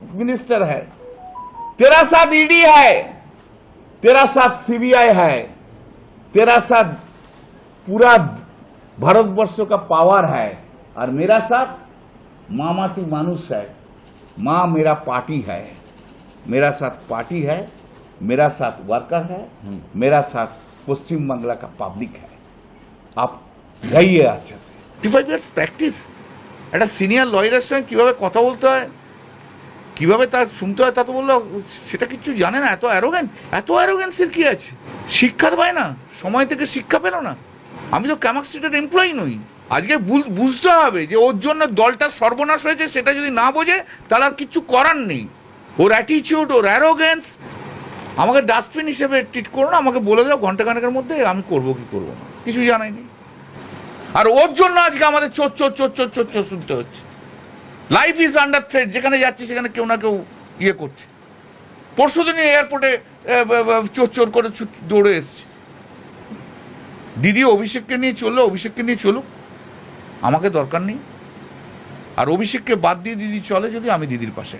Minister है, तेरा साथ ईडी है, तेरा साथ सीबीआई है, तेरा साथ पूरा भारतवर्ष का पावर है, और मेरा साथ मामाटी मानुष है। मां मेरा पार्टी है, मेरा साथ पार्टी है, मेरा साथ वर्कर है, मेरा साथ पश्चिम बांग्ला का पब्लिक है। आप গাইয়ে আছে 55 ইয়ার্স প্র্যাকটিস একটা সিনিয়র লয়ারের সঙ্গে কীভাবে কথা বলতে হয়, কীভাবে তা শুনতে হয়, তা তো বললো সেটা কিচ্ছু জানে না। এত অ্যারোগেন্সের কী আছে? শিক্ষা পায় না, সময় থেকে শিক্ষা পেল না। আমি তো ক্যামাক স্ট্রিটের এমপ্লয়ি নই। আজকে বুঝতে হবে যে ওর জন্য দলটা সর্বনাশ হয়েছে। সেটা যদি না বোঝে তাহলে আর কিচ্ছু করার নেই। ওর অ্যাটিচিউড, ওর অ্যারোগেন্স, আমাকে ডাস্টবিন হিসেবে ট্রিট করো না, আমাকে বলে দাও ঘন্টাখানেকের মধ্যে আমি করবো কি করবো না, কিছু জানাইনি। আর ওর জন্য আজকে আমাদের চোর চোর চোর চোর চোর চোর শুনতে হচ্ছে। Life is under threat. যেখানে যাচ্ছে সেখানে কেউ না কেউ ইয়ে করছে। পরশুদিন এয়ারপোর্টে চোর চোর করে দৌড়ে এসছে। দিদি অভিষেককে নিয়ে চললো, অভিষেককে নিয়ে চলুক, আমাকে দরকার নেই। আর অভিষেককে বাদ দিয়ে দিদি চলে যদি, আমি দিদির পাশে।